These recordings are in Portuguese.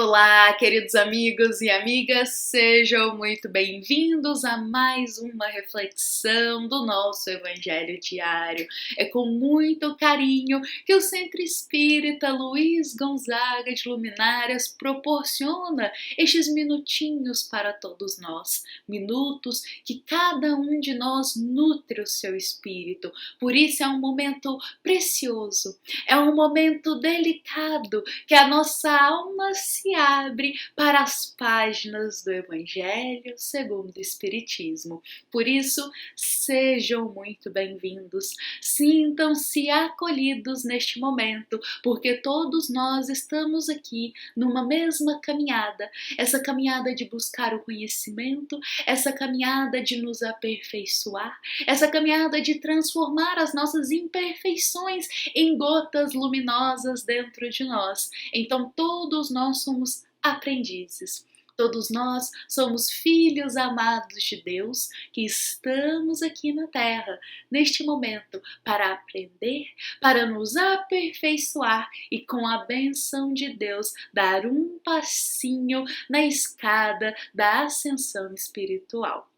Olá, queridos amigos e amigas, sejam muito bem-vindos a mais uma reflexão do nosso Evangelho Diário. É com muito carinho que o Centro Espírita Luiz Gonzaga de Luminárias proporciona estes minutinhos para todos nós, minutos que cada um de nós nutre o seu espírito. Por isso é um momento precioso, é um momento delicado que a nossa alma se abre para as páginas do Evangelho segundo o Espiritismo. Por isso, sejam muito bem-vindos, sintam-se acolhidos neste momento, porque todos nós estamos aqui numa mesma caminhada, essa caminhada de buscar o conhecimento, essa caminhada de nos aperfeiçoar, essa caminhada de transformar as nossas imperfeições em gotas luminosas dentro de nós. Então todos nós somos aprendizes. Todos nós somos filhos amados de Deus que estamos aqui na Terra, neste momento, para aprender, para nos aperfeiçoar e, com a bênção de Deus, dar um passinho na escada da ascensão espiritual.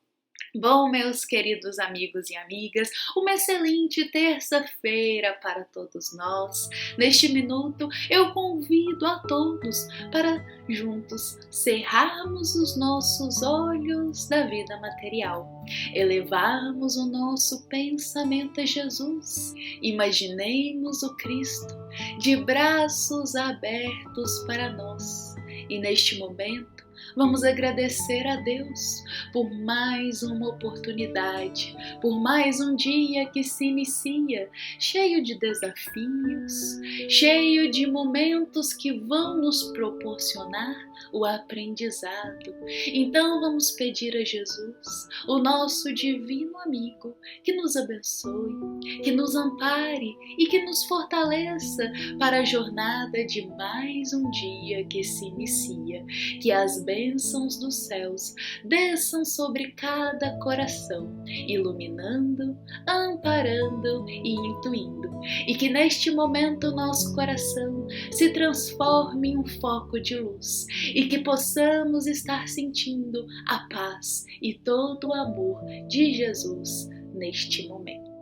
Bom, meus queridos amigos e amigas, uma excelente terça-feira para todos nós. Neste minuto, eu convido a todos para juntos cerrarmos os nossos olhos da vida material, elevarmos o nosso pensamento a Jesus, imaginemos o Cristo de braços abertos para nós e neste momento, vamos agradecer a Deus por mais uma oportunidade, por mais um dia que se inicia, cheio de desafios, cheio de momentos que vão nos proporcionar o aprendizado. Então vamos pedir a Jesus, o nosso divino amigo, que nos abençoe, que nos ampare e que nos fortaleça para a jornada de mais um dia que se inicia, que as bênçãos dos céus desçam sobre cada coração, iluminando, amparando e intuindo, e que neste momento o nosso coração se transforme em um foco de luz e que possamos estar sentindo a paz e todo o amor de Jesus neste momento.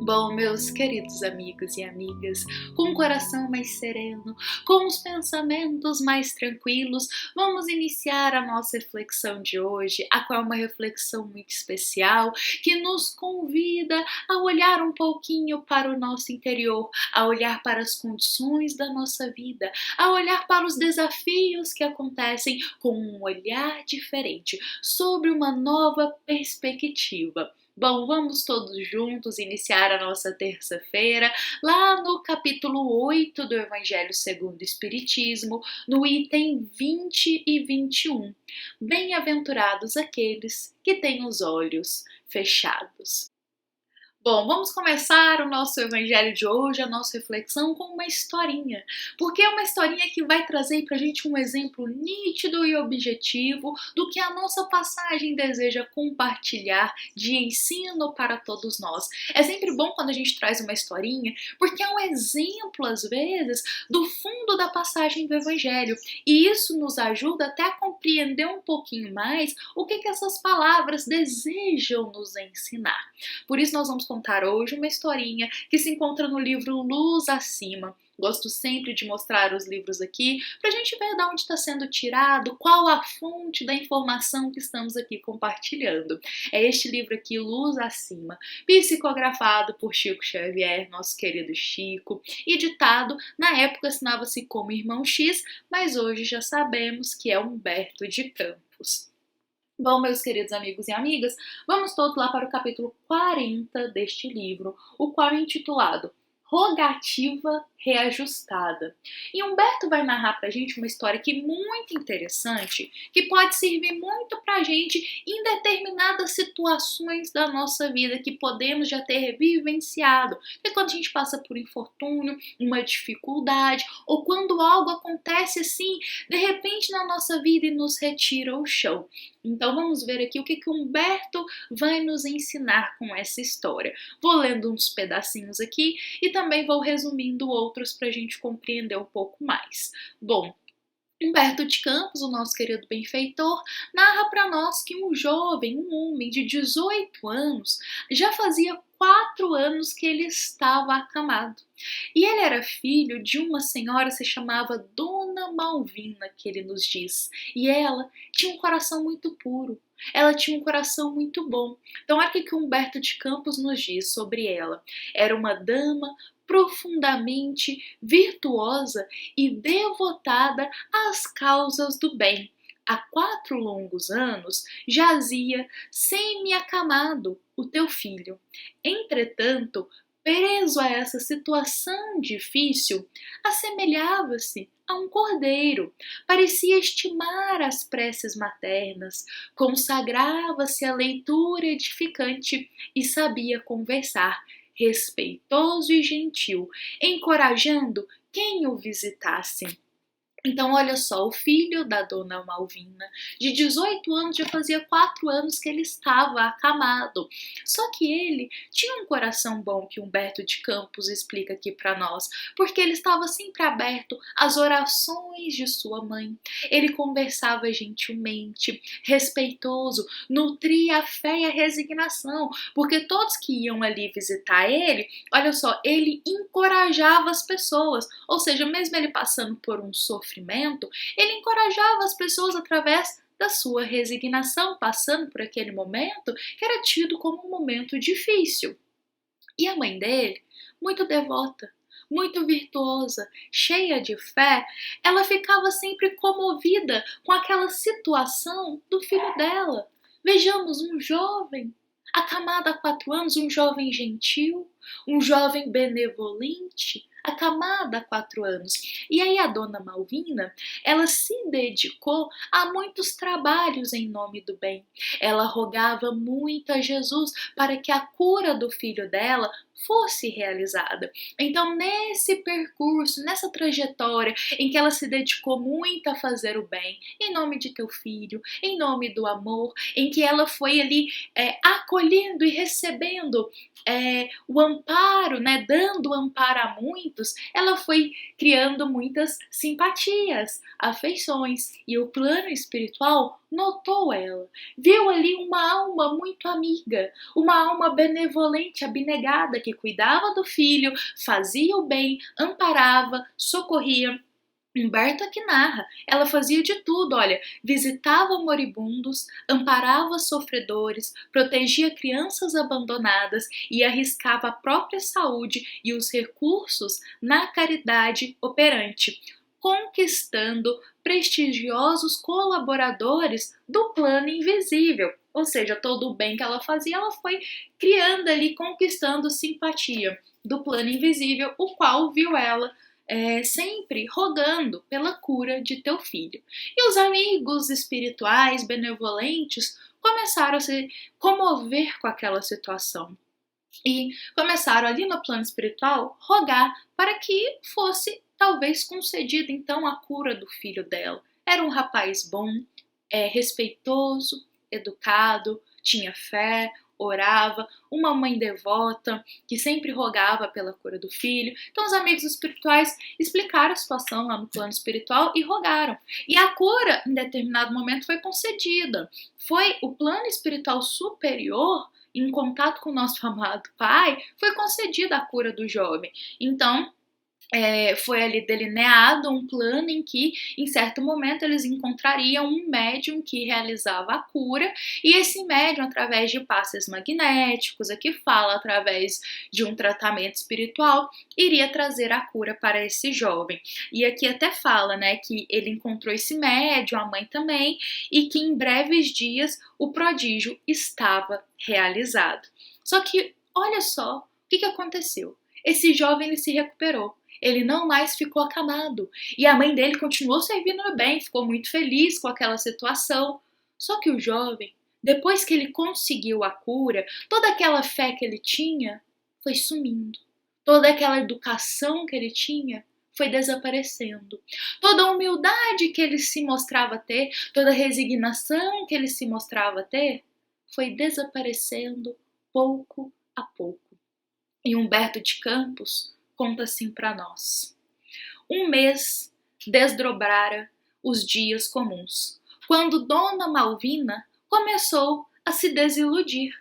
Bom, meus queridos amigos e amigas, com o coração mais sereno, com os pensamentos mais tranquilos, vamos iniciar a nossa reflexão de hoje, a qual é uma reflexão muito especial, que nos convida a olhar um pouquinho para o nosso interior, a olhar para as condições da nossa vida, a olhar para os desafios que acontecem com um olhar diferente, sobre uma nova perspectiva. Bom, vamos todos juntos iniciar a nossa terça-feira lá no capítulo 8 do Evangelho segundo o Espiritismo, no item 20 e 21. Bem-aventurados aqueles que têm os olhos fechados. Bom, vamos começar o nosso evangelho de hoje, a nossa reflexão com uma historinha, porque é uma historinha que vai trazer pra gente um exemplo nítido e objetivo do que a nossa passagem deseja compartilhar de ensino para todos nós. É sempre bom quando a gente traz uma historinha, porque é um exemplo, às vezes, do fundo da passagem do evangelho, e isso nos ajuda até a compreender um pouquinho mais o que essas palavras desejam nos ensinar. Por isso nós vamos contar hoje uma historinha que se encontra no livro Luz Acima. Gosto sempre de mostrar os livros aqui para a gente ver de onde está sendo tirado, qual a fonte da informação que estamos aqui compartilhando. É este livro aqui, Luz Acima, psicografado por Chico Xavier, nosso querido Chico, e ditado, na época assinava-se como Irmão X, mas hoje já sabemos que é Humberto de Campos. Bom, meus queridos amigos e amigas, vamos todos lá para o capítulo 40 deste livro, o qual é intitulado Rogativa Reajustada. E Humberto vai narrar pra gente uma história que é muito interessante, que pode servir muito pra gente em determinadas situações da nossa vida que podemos já ter vivenciado. É quando a gente passa por infortúnio, uma dificuldade, ou quando algo acontece assim, de repente na nossa vida e nos retira o chão. Então vamos ver aqui o que Humberto vai nos ensinar com essa história. Vou lendo uns pedacinhos aqui e também vou resumindo outros para a gente compreender um pouco mais. Bom, Humberto de Campos, o nosso querido benfeitor, narra para nós que um jovem, um homem de 18 anos, já fazia 4 anos que ele estava acamado. E ele era filho de uma senhora que se chamava Dona Malvina, que ele nos diz. E ela tinha um coração muito puro. Ela tinha um coração muito bom. Então, olha o que Humberto de Campos nos diz sobre ela. Era uma dama profundamente virtuosa e devotada às causas do bem. Há 4 longos anos jazia semi-acamado o teu filho. Entretanto, preso a essa situação difícil, assemelhava-se a um cordeiro, parecia estimar as preces maternas, consagrava-se à leitura edificante e sabia conversar, respeitoso e gentil, encorajando quem o visitasse. Então, olha só, o filho da Dona Malvina, de 18 anos, já fazia 4 anos que ele estava acamado. Só que ele tinha um coração bom, que Humberto de Campos explica aqui para nós, porque ele estava sempre aberto às orações de sua mãe. Ele conversava gentilmente, respeitoso, nutria a fé e a resignação, porque todos que iam ali visitar ele, olha só, ele encorajava as pessoas, ou seja, mesmo ele passando por um sofrimento, ele encorajava as pessoas através da sua resignação, passando por aquele momento que era tido como um momento difícil. E a mãe dele, muito devota, muito virtuosa, cheia de fé, ela ficava sempre comovida com aquela situação do filho dela. Vejamos, um jovem acamado há 4 anos, um jovem gentil, um jovem benevolente, acamada há 4 anos. E aí a Dona Malvina, ela se dedicou a muitos trabalhos em nome do bem. Ela rogava muito a Jesus para que a cura do filho dela fosse realizada. Então, nesse percurso, nessa trajetória em que ela se dedicou muito a fazer o bem, em nome de teu filho, em nome do amor, em que ela foi ali acolhendo e recebendo o amparo, né, dando amparo a muitos, ela foi criando muitas simpatias, afeições, e o plano espiritual notou ela, viu ali uma alma muito amiga, uma alma benevolente, abnegada, que cuidava do filho, fazia o bem, amparava, socorria. Humberto aqui narra, ela fazia de tudo, olha, visitava moribundos, amparava sofredores, protegia crianças abandonadas e arriscava a própria saúde e os recursos na caridade operante, conquistando prestigiosos colaboradores do plano invisível. Ou seja, todo o bem que ela fazia, ela foi criando ali, conquistando simpatia do plano invisível, o qual viu ela sempre rogando pela cura de teu filho. E os amigos espirituais, benevolentes, começaram a se comover com aquela situação. E começaram ali no plano espiritual rogar para que fosse talvez concedida então a cura do filho dela. Era um rapaz bom, respeitoso, educado, tinha fé, orava, uma mãe devota que sempre rogava pela cura do filho. Então os amigos espirituais explicaram a situação lá no plano espiritual e rogaram. E a cura, em determinado momento, foi concedida. Foi o plano espiritual superior, em contato com o nosso amado Pai, foi concedida a cura do jovem. Então, foi ali delineado um plano em que, em certo momento, eles encontrariam um médium que realizava a cura, e esse médium, através de passes magnéticos, aqui fala através de um tratamento espiritual, iria trazer a cura para esse jovem. E aqui até fala, né, que ele encontrou esse médium, a mãe também, e que em breves dias o prodígio estava realizado. Só que, olha só, o que aconteceu? Esse jovem ele se recuperou. Ele não mais ficou acamado. E a mãe dele continuou servindo bem, ficou muito feliz com aquela situação. Só que o jovem, depois que ele conseguiu a cura, toda aquela fé que ele tinha foi sumindo. Toda aquela educação que ele tinha foi desaparecendo. Toda a humildade que ele se mostrava ter, toda a resignação que ele se mostrava ter, foi desaparecendo pouco a pouco. E Humberto de Campos conta assim para nós. Um mês desdobrara os dias comuns, quando Dona Malvina começou a se desiludir.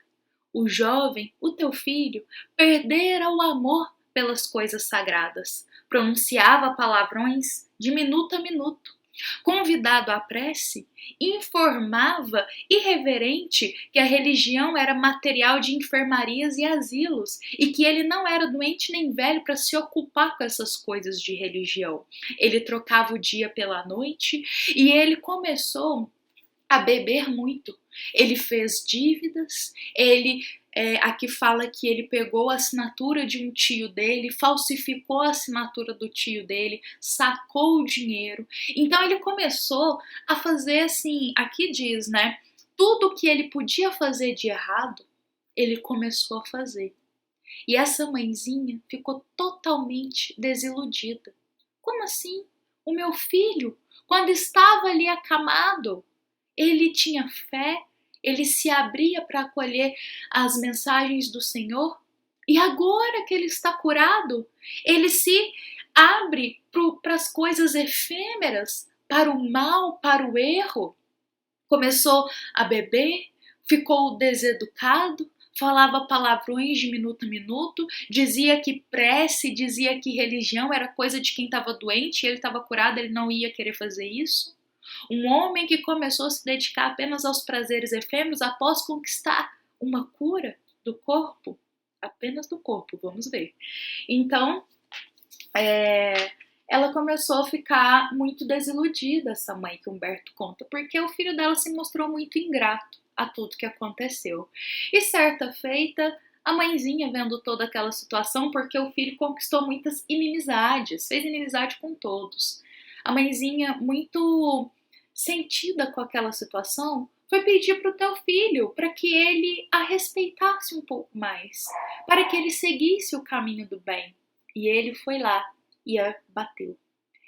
O jovem, o teu filho, perdera o amor pelas coisas sagradas, pronunciava palavrões de minuto a minuto. Convidado à prece, informava irreverente que a religião era material de enfermarias e asilos e que ele não era doente nem velho para se ocupar com essas coisas de religião. Ele trocava o dia pela noite e ele começou a beber muito. Ele fez dívidas, aqui fala que ele pegou a assinatura de um tio dele, falsificou a assinatura do tio dele, sacou o dinheiro. Então ele começou a fazer assim, aqui diz, né? Tudo que ele podia fazer de errado, ele começou a fazer. E essa mãezinha ficou totalmente desiludida. Como assim? O meu filho, quando estava ali acamado, ele tinha fé, ele se abria para acolher as mensagens do Senhor, e agora que ele está curado, ele se abre para as coisas efêmeras, para o mal, para o erro. Começou a beber, ficou deseducado, falava palavrões de minuto a minuto, dizia que prece, dizia que religião era coisa de quem estava doente, e ele estava curado, ele não ia querer fazer isso. Um homem que começou a se dedicar apenas aos prazeres efêmeros após conquistar uma cura do corpo, apenas do corpo, vamos ver. Então, ela começou a ficar muito desiludida, essa mãe que Humberto conta, porque o filho dela se mostrou muito ingrato a tudo que aconteceu. E certa feita, a mãezinha vendo toda aquela situação, porque o filho conquistou muitas inimizades, fez inimizade com todos. A mãezinha, muito sentida com aquela situação, foi pedir para o teu filho para que ele a respeitasse um pouco mais, para que ele seguisse o caminho do bem. E ele foi lá e a bateu.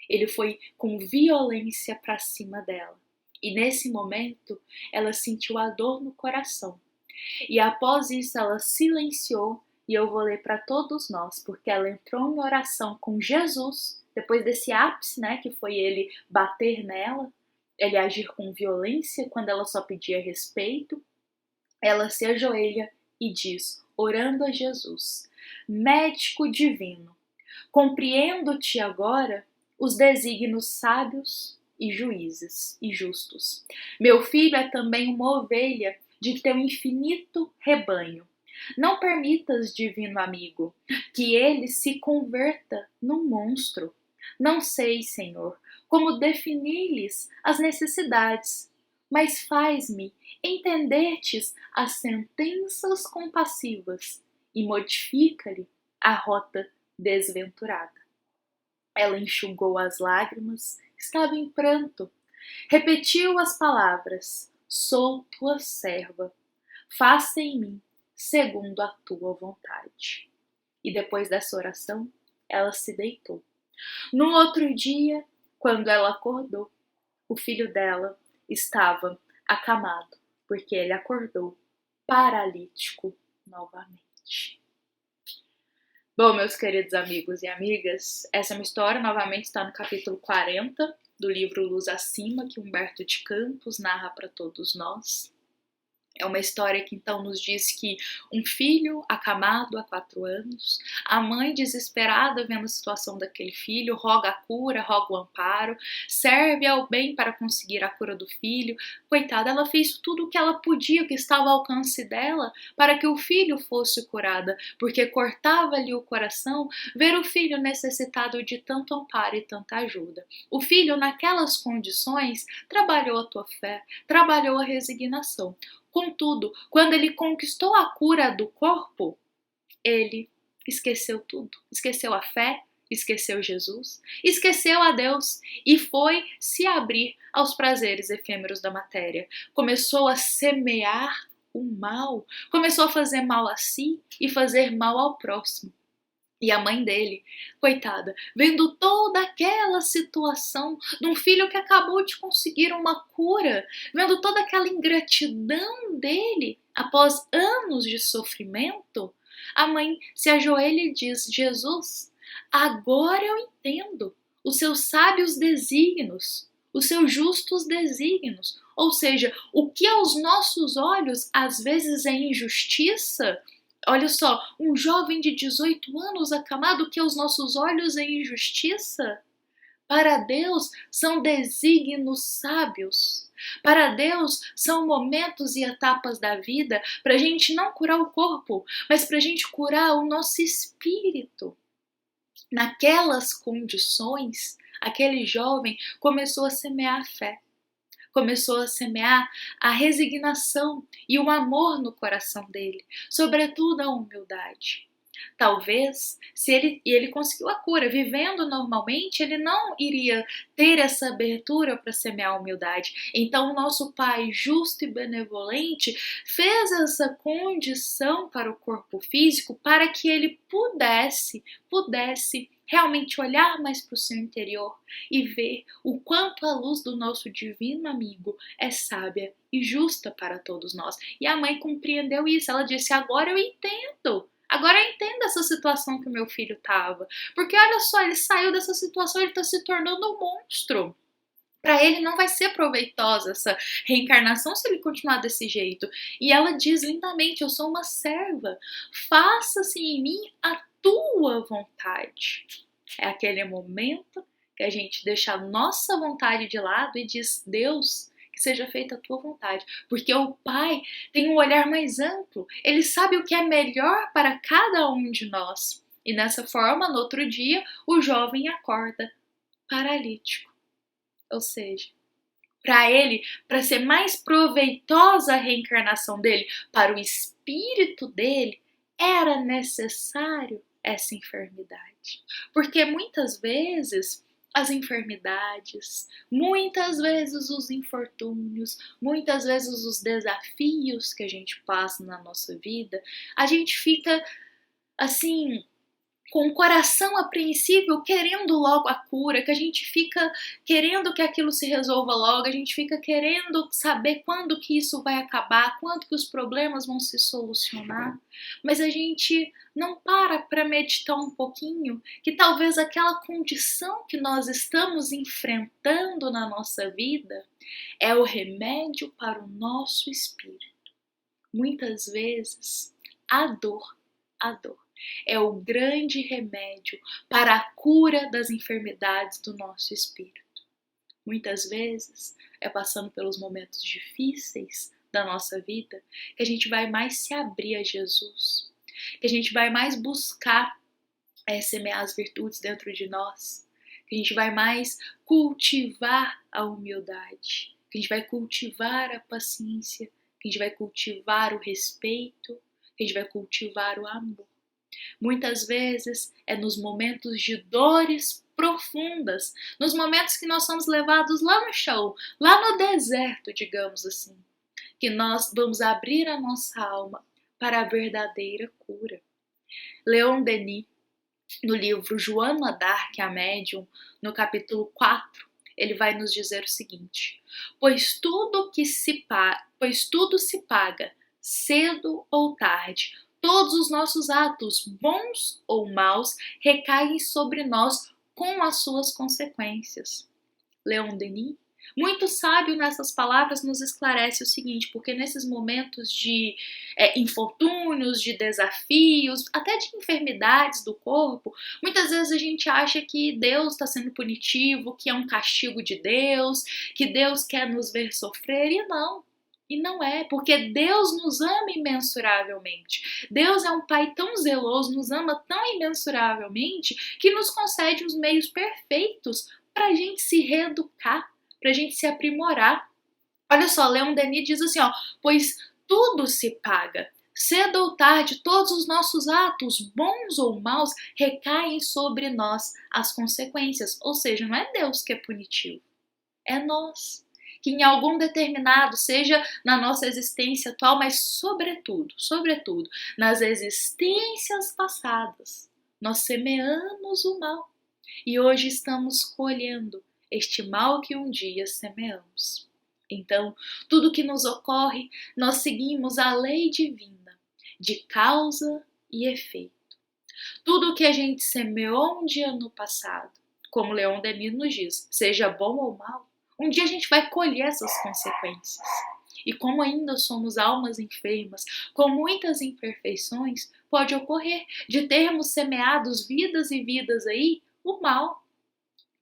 Ele foi com violência para cima dela. E nesse momento, ela sentiu a dor no coração. E após isso, ela silenciou, e eu vou ler para todos nós, porque ela entrou em oração com Jesus, depois desse ápice, né, que foi ele bater nela, ele agir com violência quando ela só pedia respeito. Ela se ajoelha e diz, orando a Jesus, médico divino, compreendo-te agora os desígnios sábios e juízes e justos. Meu filho é também uma ovelha de teu infinito rebanho. Não permitas, divino amigo, que ele se converta num monstro. Não sei, Senhor, como definir-lhes as necessidades, mas faz-me entender-te as sentenças compassivas e modifica-lhe a rota desventurada. Ela enxugou as lágrimas, estava em pranto, repetiu as palavras, sou tua serva, faça em mim segundo a tua vontade. E depois dessa oração, ela se deitou. No outro dia, quando ela acordou, o filho dela estava acamado, porque ele acordou paralítico novamente. Bom, meus queridos amigos e amigas, essa é uma história, novamente está no capítulo 40 do livro Luz Acima, que Humberto de Campos narra para todos nós. É uma história que então nos diz que um filho acamado há 4 anos, a mãe desesperada vendo a situação daquele filho, roga a cura, roga o amparo, serve ao bem para conseguir a cura do filho. Coitada, ela fez tudo o que ela podia, o que estava ao alcance dela, para que o filho fosse curado, porque cortava-lhe o coração ver o filho necessitado de tanto amparo e tanta ajuda. O filho, naquelas condições, trabalhou a tua fé, trabalhou a resignação. Contudo, quando ele conquistou a cura do corpo, ele esqueceu tudo. Esqueceu a fé, esqueceu Jesus, esqueceu a Deus e foi se abrir aos prazeres efêmeros da matéria. Começou a semear o mal, começou a fazer mal a si e fazer mal ao próximo. E a mãe dele, coitada, vendo toda aquela situação de um filho que acabou de conseguir uma cura, vendo toda aquela ingratidão dele após anos de sofrimento, a mãe se ajoelha e diz, Jesus, agora eu entendo os seus sábios desígnios, os seus justos desígnios. Ou seja, o que aos nossos olhos às vezes é injustiça, olha só, um jovem de 18 anos acamado, o que aos nossos olhos é injustiça, para Deus são desígnios sábios. Para Deus são momentos e etapas da vida para a gente não curar o corpo, mas para a gente curar o nosso espírito. Naquelas condições, aquele jovem começou a semear a fé, começou a semear a resignação e o amor no coração dele, sobretudo a humildade. Talvez, se ele conseguiu a cura, vivendo normalmente, ele não iria ter essa abertura para semear a humildade. Então, o nosso Pai justo e benevolente fez essa condição para o corpo físico para que ele pudesse realmente olhar mais para o seu interior e ver o quanto a luz do nosso divino amigo é sábia e justa para todos nós. E a mãe compreendeu isso. Ela disse: agora eu entendo. Agora eu entendo essa situação que o meu filho estava. Porque olha só, ele saiu dessa situação, ele está se tornando um monstro. Para ele não vai ser proveitosa essa reencarnação se ele continuar desse jeito. E ela diz lindamente: eu sou uma serva, faça-se em mim a tua vontade. É aquele momento que a gente deixa a nossa vontade de lado e diz: Deus, que seja feita a tua vontade, porque o Pai tem um olhar mais amplo, ele sabe o que é melhor para cada um de nós. E dessa forma, no outro dia, o jovem acorda paralítico. Ou seja, para ele, para ser mais proveitosa a reencarnação dele, para o espírito dele, era necessário essa enfermidade. Porque muitas vezes as enfermidades, muitas vezes os infortúnios, muitas vezes os desafios que a gente passa na nossa vida, a gente fica assim, com o coração apreensível, querendo logo a cura, que a gente fica querendo que aquilo se resolva logo, a gente fica querendo saber quando que isso vai acabar, quando que os problemas vão se solucionar, mas a gente não para meditar um pouquinho que talvez aquela condição que nós estamos enfrentando na nossa vida é o remédio para o nosso espírito. Muitas vezes a dor é o grande remédio para a cura das enfermidades do nosso espírito. Muitas vezes é passando pelos momentos difíceis da nossa vida que a gente vai mais se abrir a Jesus, que a gente vai mais buscar semear as virtudes dentro de nós, que a gente vai mais cultivar a humildade, que a gente vai cultivar a paciência, que a gente vai cultivar o respeito, que a gente vai cultivar o amor. Muitas vezes é nos momentos de dores profundas, nos momentos que nós somos levados lá no chão, lá no deserto, digamos assim, que nós vamos abrir a nossa alma para a verdadeira cura. Leon Denis, no livro Joana d'Arc, a Médium, no capítulo 4, ele vai nos dizer o seguinte: pois tudo se paga, cedo ou tarde. Todos os nossos atos, bons ou maus, recaem sobre nós com as suas consequências. Leon Denis, muito sábio nessas palavras, nos esclarece o seguinte: porque nesses momentos de infortúnios, de desafios, até de enfermidades do corpo, muitas vezes a gente acha que Deus está sendo punitivo, que é um castigo de Deus, que Deus quer nos ver sofrer, e não. E não é, porque Deus nos ama imensuravelmente. Deus é um Pai tão zeloso, nos ama tão imensuravelmente, que nos concede os meios perfeitos para a gente se reeducar, para a gente se aprimorar. Olha só, Leon Denis diz assim, pois tudo se paga. Cedo ou tarde, todos os nossos atos, bons ou maus, recaem sobre nós as consequências. Ou seja, não é Deus que é punitivo, é nós. Que em algum determinado, seja na nossa existência atual, mas sobretudo, nas existências passadas, nós semeamos o mal e hoje estamos colhendo este mal que um dia semeamos. Então, tudo que nos ocorre, nós seguimos a lei divina de causa e efeito. Tudo que a gente semeou um dia no passado, como Leon Denis nos diz, seja bom ou mal, Um dia a gente vai colher essas consequências. E como ainda somos almas enfermas, com muitas imperfeições, pode ocorrer de termos semeados vidas e vidas aí, o mal.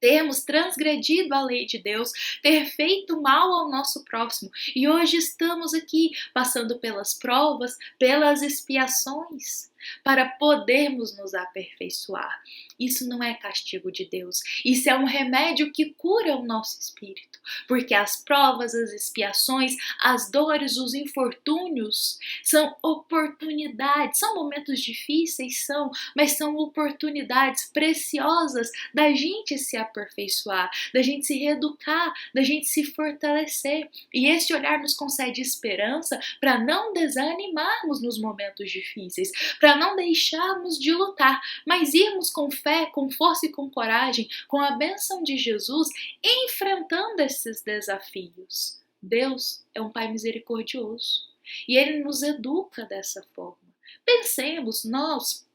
Termos transgredido a lei de Deus, ter feito mal ao nosso próximo. E hoje estamos aqui passando pelas provas, pelas expiações, para podermos nos aperfeiçoar. Isso não é castigo de Deus. Isso é um remédio que cura o nosso espírito. Porque as provas, as expiações, as dores, os infortúnios são oportunidades. São momentos difíceis, mas são oportunidades preciosas da gente se aperfeiçoar, da gente se reeducar, da gente se fortalecer. E este olhar nos concede esperança para não desanimarmos nos momentos difíceis, para não deixarmos de lutar, mas irmos com fé, com força e com coragem, com a bênção de Jesus, enfrentando esses desafios. Deus é um Pai misericordioso e Ele nos educa dessa forma. Pensemos, nós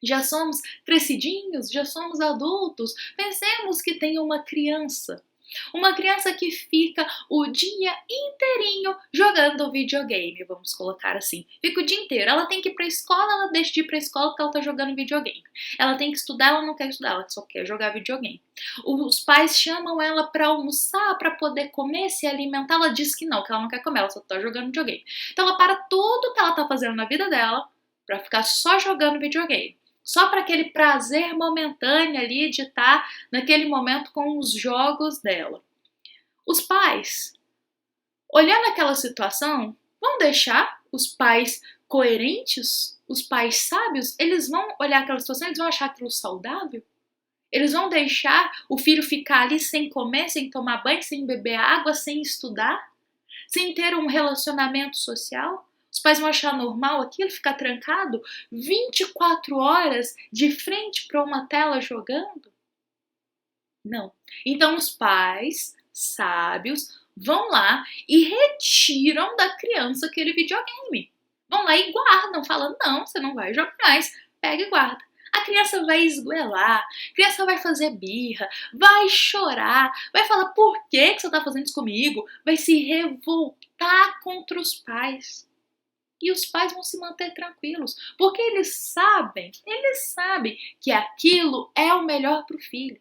já somos crescidinhos, já somos adultos. Pensemos que tem uma criança. Uma criança que fica o dia inteirinho jogando videogame, vamos colocar assim. Fica o dia inteiro. Ela tem que ir pra escola, ela deixa de ir pra escola porque ela tá jogando videogame. Ela tem que estudar, ela não quer estudar, ela só quer jogar videogame. Os pais chamam ela pra almoçar, pra poder comer, se alimentar. Ela diz que ela não quer comer, ela só tá jogando videogame. Então ela para tudo que ela tá fazendo na vida dela pra ficar só jogando videogame. Só para aquele prazer momentâneo ali de estar naquele momento com os jogos dela. Os pais, olhando aquela situação, vão deixar os pais coerentes, os pais sábios, eles vão olhar aquela situação, eles vão achar aquilo saudável? Eles vão deixar o filho ficar ali sem comer, sem tomar banho, sem beber água, sem estudar, sem ter um relacionamento social? Os pais vão achar normal aquilo, ficar trancado 24 horas de frente para uma tela jogando? Não. Então os pais sábios vão lá e retiram da criança aquele videogame. Vão lá e guardam, falando, não, você não vai jogar mais, pega e guarda. A criança vai esgoelar, a criança vai fazer birra, vai chorar, vai falar por que você está fazendo isso comigo, vai se revoltar contra os pais. E os pais vão se manter tranquilos, porque eles sabem que aquilo é o melhor para o filho.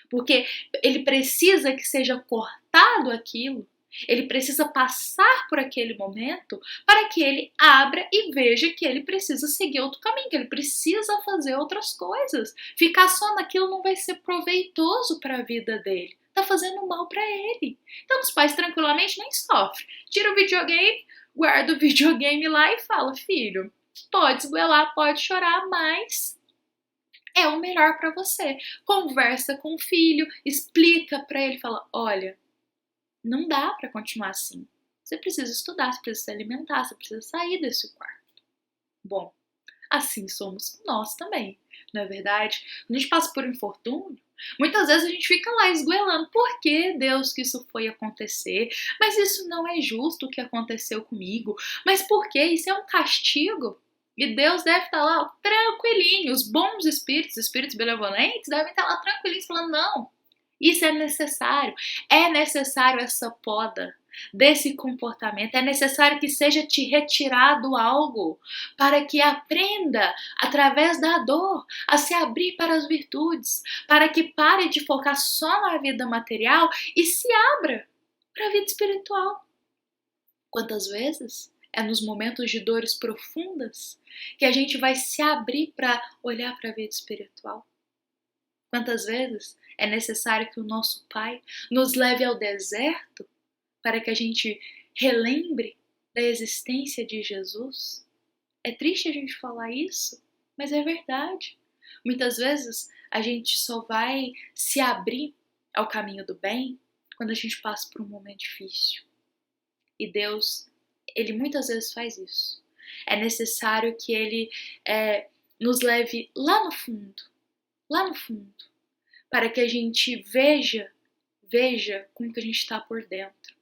Porque ele precisa que seja cortado aquilo, ele precisa passar por aquele momento para que ele abra e veja que ele precisa seguir outro caminho, que ele precisa fazer outras coisas. Ficar só naquilo não vai ser proveitoso para a vida dele. Tá fazendo mal para ele. Então os pais tranquilamente nem sofrem. Tira o videogame, guarda o videogame lá e fala, filho, pode esgoelar, pode chorar, mas é o melhor para você. Conversa com o filho, explica para ele, fala, olha, não dá para continuar assim. Você precisa estudar, você precisa se alimentar, você precisa sair desse quarto. Bom, assim somos nós também, não é verdade? Quando a gente passa por um infortúnio, muitas vezes a gente fica lá esgoelando, por que Deus que isso foi acontecer? Mas isso não é justo o que aconteceu comigo. Mas por que? Isso é um castigo. E Deus deve estar lá tranquilinho. Os bons espíritos, espíritos benevolentes, devem estar lá tranquilinhos falando, não, isso é necessário essa poda desse comportamento, é necessário que seja te retirado algo para que aprenda, através da dor, a se abrir para as virtudes, para que pare de focar só na vida material e se abra para a vida espiritual. Quantas vezes é nos momentos de dores profundas que a gente vai se abrir para olhar para a vida espiritual? Quantas vezes é necessário que o nosso Pai nos leve ao deserto para que a gente relembre da existência de Jesus? É triste a gente falar isso, mas é verdade. Muitas vezes a gente só vai se abrir ao caminho do bem quando a gente passa por um momento difícil. E Deus, Ele muitas vezes faz isso. É necessário que Ele nos leve lá no fundo, para que a gente veja como que a gente está por dentro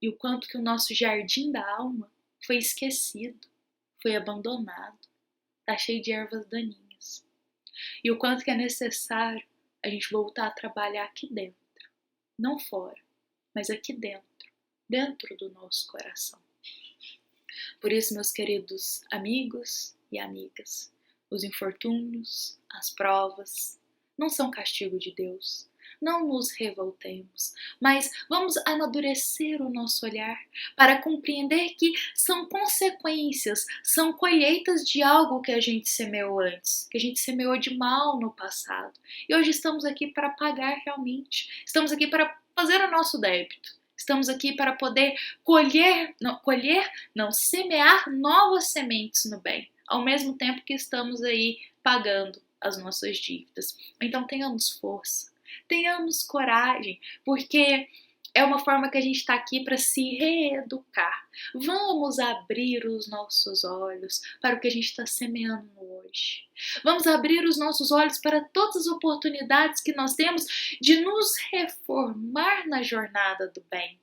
e o quanto que o nosso jardim da alma foi esquecido, foi abandonado, está cheio de ervas daninhas. E o quanto que é necessário a gente voltar a trabalhar aqui dentro, não fora. mas aqui dentro do nosso coração. Por isso, meus queridos amigos e amigas, os infortúnios, as provas, não são castigo de Deus. Não nos revoltemos, mas vamos amadurecer o nosso olhar para compreender que são consequências, são colheitas de algo que a gente semeou antes, que a gente semeou de mal no passado. E hoje estamos aqui para pagar realmente, estamos aqui para fazer o nosso débito. Estamos aqui para poder semear novas sementes no bem, ao mesmo tempo que estamos aí pagando as nossas dívidas. Então tenhamos força, tenhamos coragem, porque é uma forma que a gente está aqui para se reeducar. Vamos abrir os nossos olhos para o que a gente está semeando hoje. Vamos abrir os nossos olhos para todas as oportunidades que nós temos de nos reformar na jornada do bem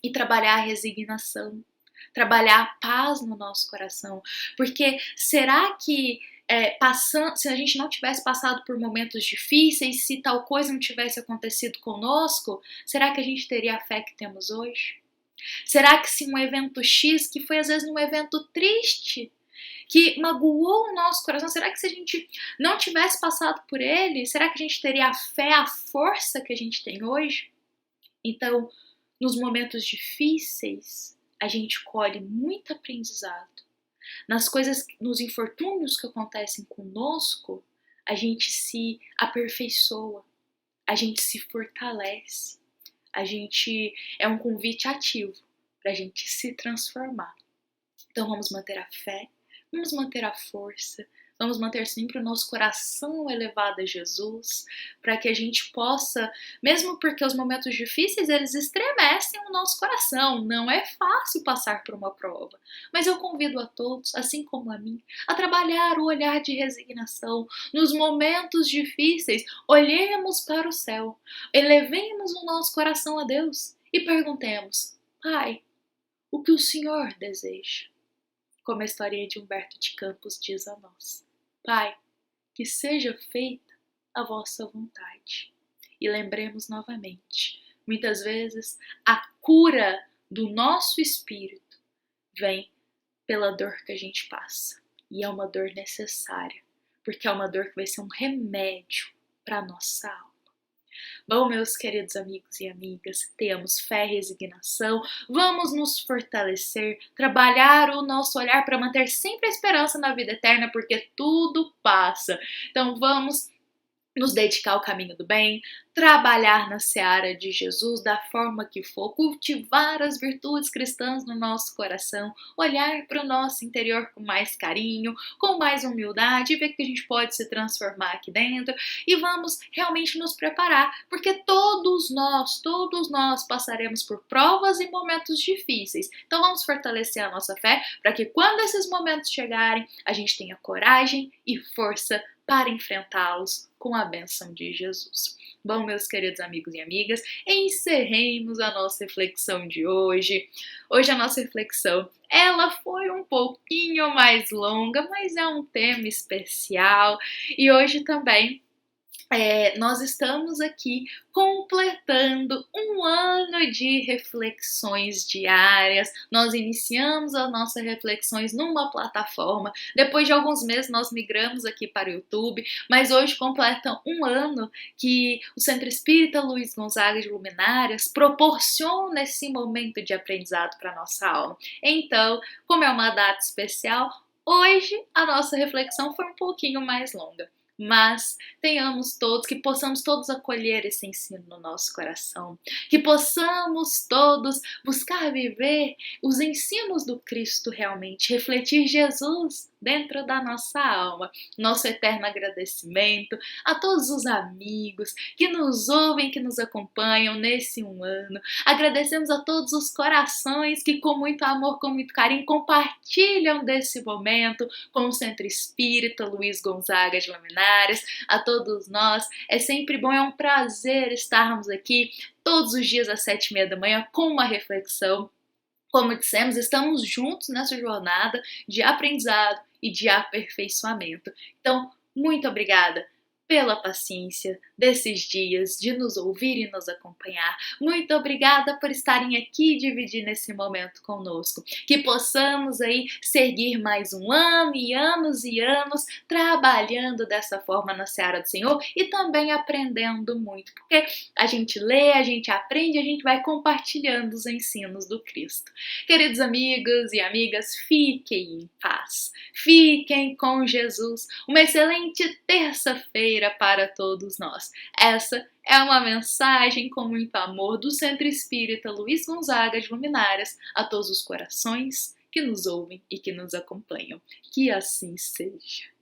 e trabalhar a resignação, trabalhar a paz no nosso coração. Porque será que se a gente não tivesse passado por momentos difíceis, se tal coisa não tivesse acontecido conosco, será que a gente teria a fé que temos hoje? Será que se um evento X, que foi às vezes um evento triste, que magoou o nosso coração, será que se a gente não tivesse passado por ele, será que a gente teria a fé, a força que a gente tem hoje? Então, nos momentos difíceis, a gente colhe muito aprendizado. Nas coisas, nos infortúnios que acontecem conosco, a gente se aperfeiçoa, a gente se fortalece, é um convite ativo para a gente se transformar. Então vamos manter a fé, vamos manter a força, vamos manter sempre o nosso coração elevado a Jesus, para que a gente possa, mesmo porque os momentos difíceis, eles estremecem o nosso coração, não é fácil passar por uma prova, mas eu convido a todos, assim como a mim, a trabalhar o olhar de resignação. Nos momentos difíceis, olhemos para o céu, elevemos o nosso coração a Deus e perguntemos: Pai, o que o Senhor deseja? Como a historinha de Humberto de Campos diz a nós: Pai, que seja feita a vossa vontade. E lembremos novamente, muitas vezes a cura do nosso espírito vem pela dor que a gente passa. E é uma dor necessária, porque é uma dor que vai ser um remédio para a nossa alma. Bom, meus queridos amigos e amigas, tenhamos fé e resignação, vamos nos fortalecer, trabalhar o nosso olhar para manter sempre a esperança na vida eterna, porque tudo passa. Então vamos nos dedicar ao caminho do bem, trabalhar na seara de Jesus da forma que for, cultivar as virtudes cristãs no nosso coração, olhar para o nosso interior com mais carinho, com mais humildade, ver que a gente pode se transformar aqui dentro e vamos realmente nos preparar, porque todos nós passaremos por provas e momentos difíceis. Então vamos fortalecer a nossa fé para que quando esses momentos chegarem, a gente tenha coragem e força para enfrentá-los com a bênção de Jesus. Bom, meus queridos amigos e amigas, encerremos a nossa reflexão de hoje. Hoje a nossa reflexão, ela foi um pouquinho mais longa, mas é um tema especial. E hoje também nós estamos aqui completando um ano de reflexões diárias. Nós iniciamos as nossas reflexões numa plataforma. Depois de alguns meses nós migramos aqui para o YouTube, mas hoje completa um ano que o Centro Espírita Luiz Gonzaga de Luminárias proporciona esse momento de aprendizado para a nossa alma. Então, como é uma data especial, hoje a nossa reflexão foi um pouquinho mais longa. Mas que possamos todos acolher esse ensino no nosso coração, que possamos todos buscar viver os ensinos do Cristo realmente, refletir Jesus dentro da nossa alma. Nosso eterno agradecimento a todos os amigos que nos ouvem, que nos acompanham nesse um ano. Agradecemos a todos os corações que com muito amor, com muito carinho compartilham desse momento com o Centro Espírita Luiz Gonzaga de Luminárias. A todos nós, é sempre bom, é um prazer estarmos aqui todos os dias às 7h30 da manhã com uma reflexão. Como dissemos, estamos juntos nessa jornada de aprendizado e de aperfeiçoamento. Então, muito obrigada pela paciência desses dias de nos ouvir e nos acompanhar. Muito obrigada por estarem aqui e dividir nesse momento conosco. Que possamos aí seguir mais um ano e anos trabalhando dessa forma na seara do Senhor e também aprendendo muito, porque a gente lê, a gente aprende, a gente vai compartilhando os ensinos do Cristo. Queridos amigos e amigas, fiquem em paz, fiquem com Jesus. Uma excelente terça-feira para todos nós. Essa é uma mensagem com muito amor do Centro Espírita Luiz Gonzaga de Luminárias a todos os corações que nos ouvem e que nos acompanham. Que assim seja.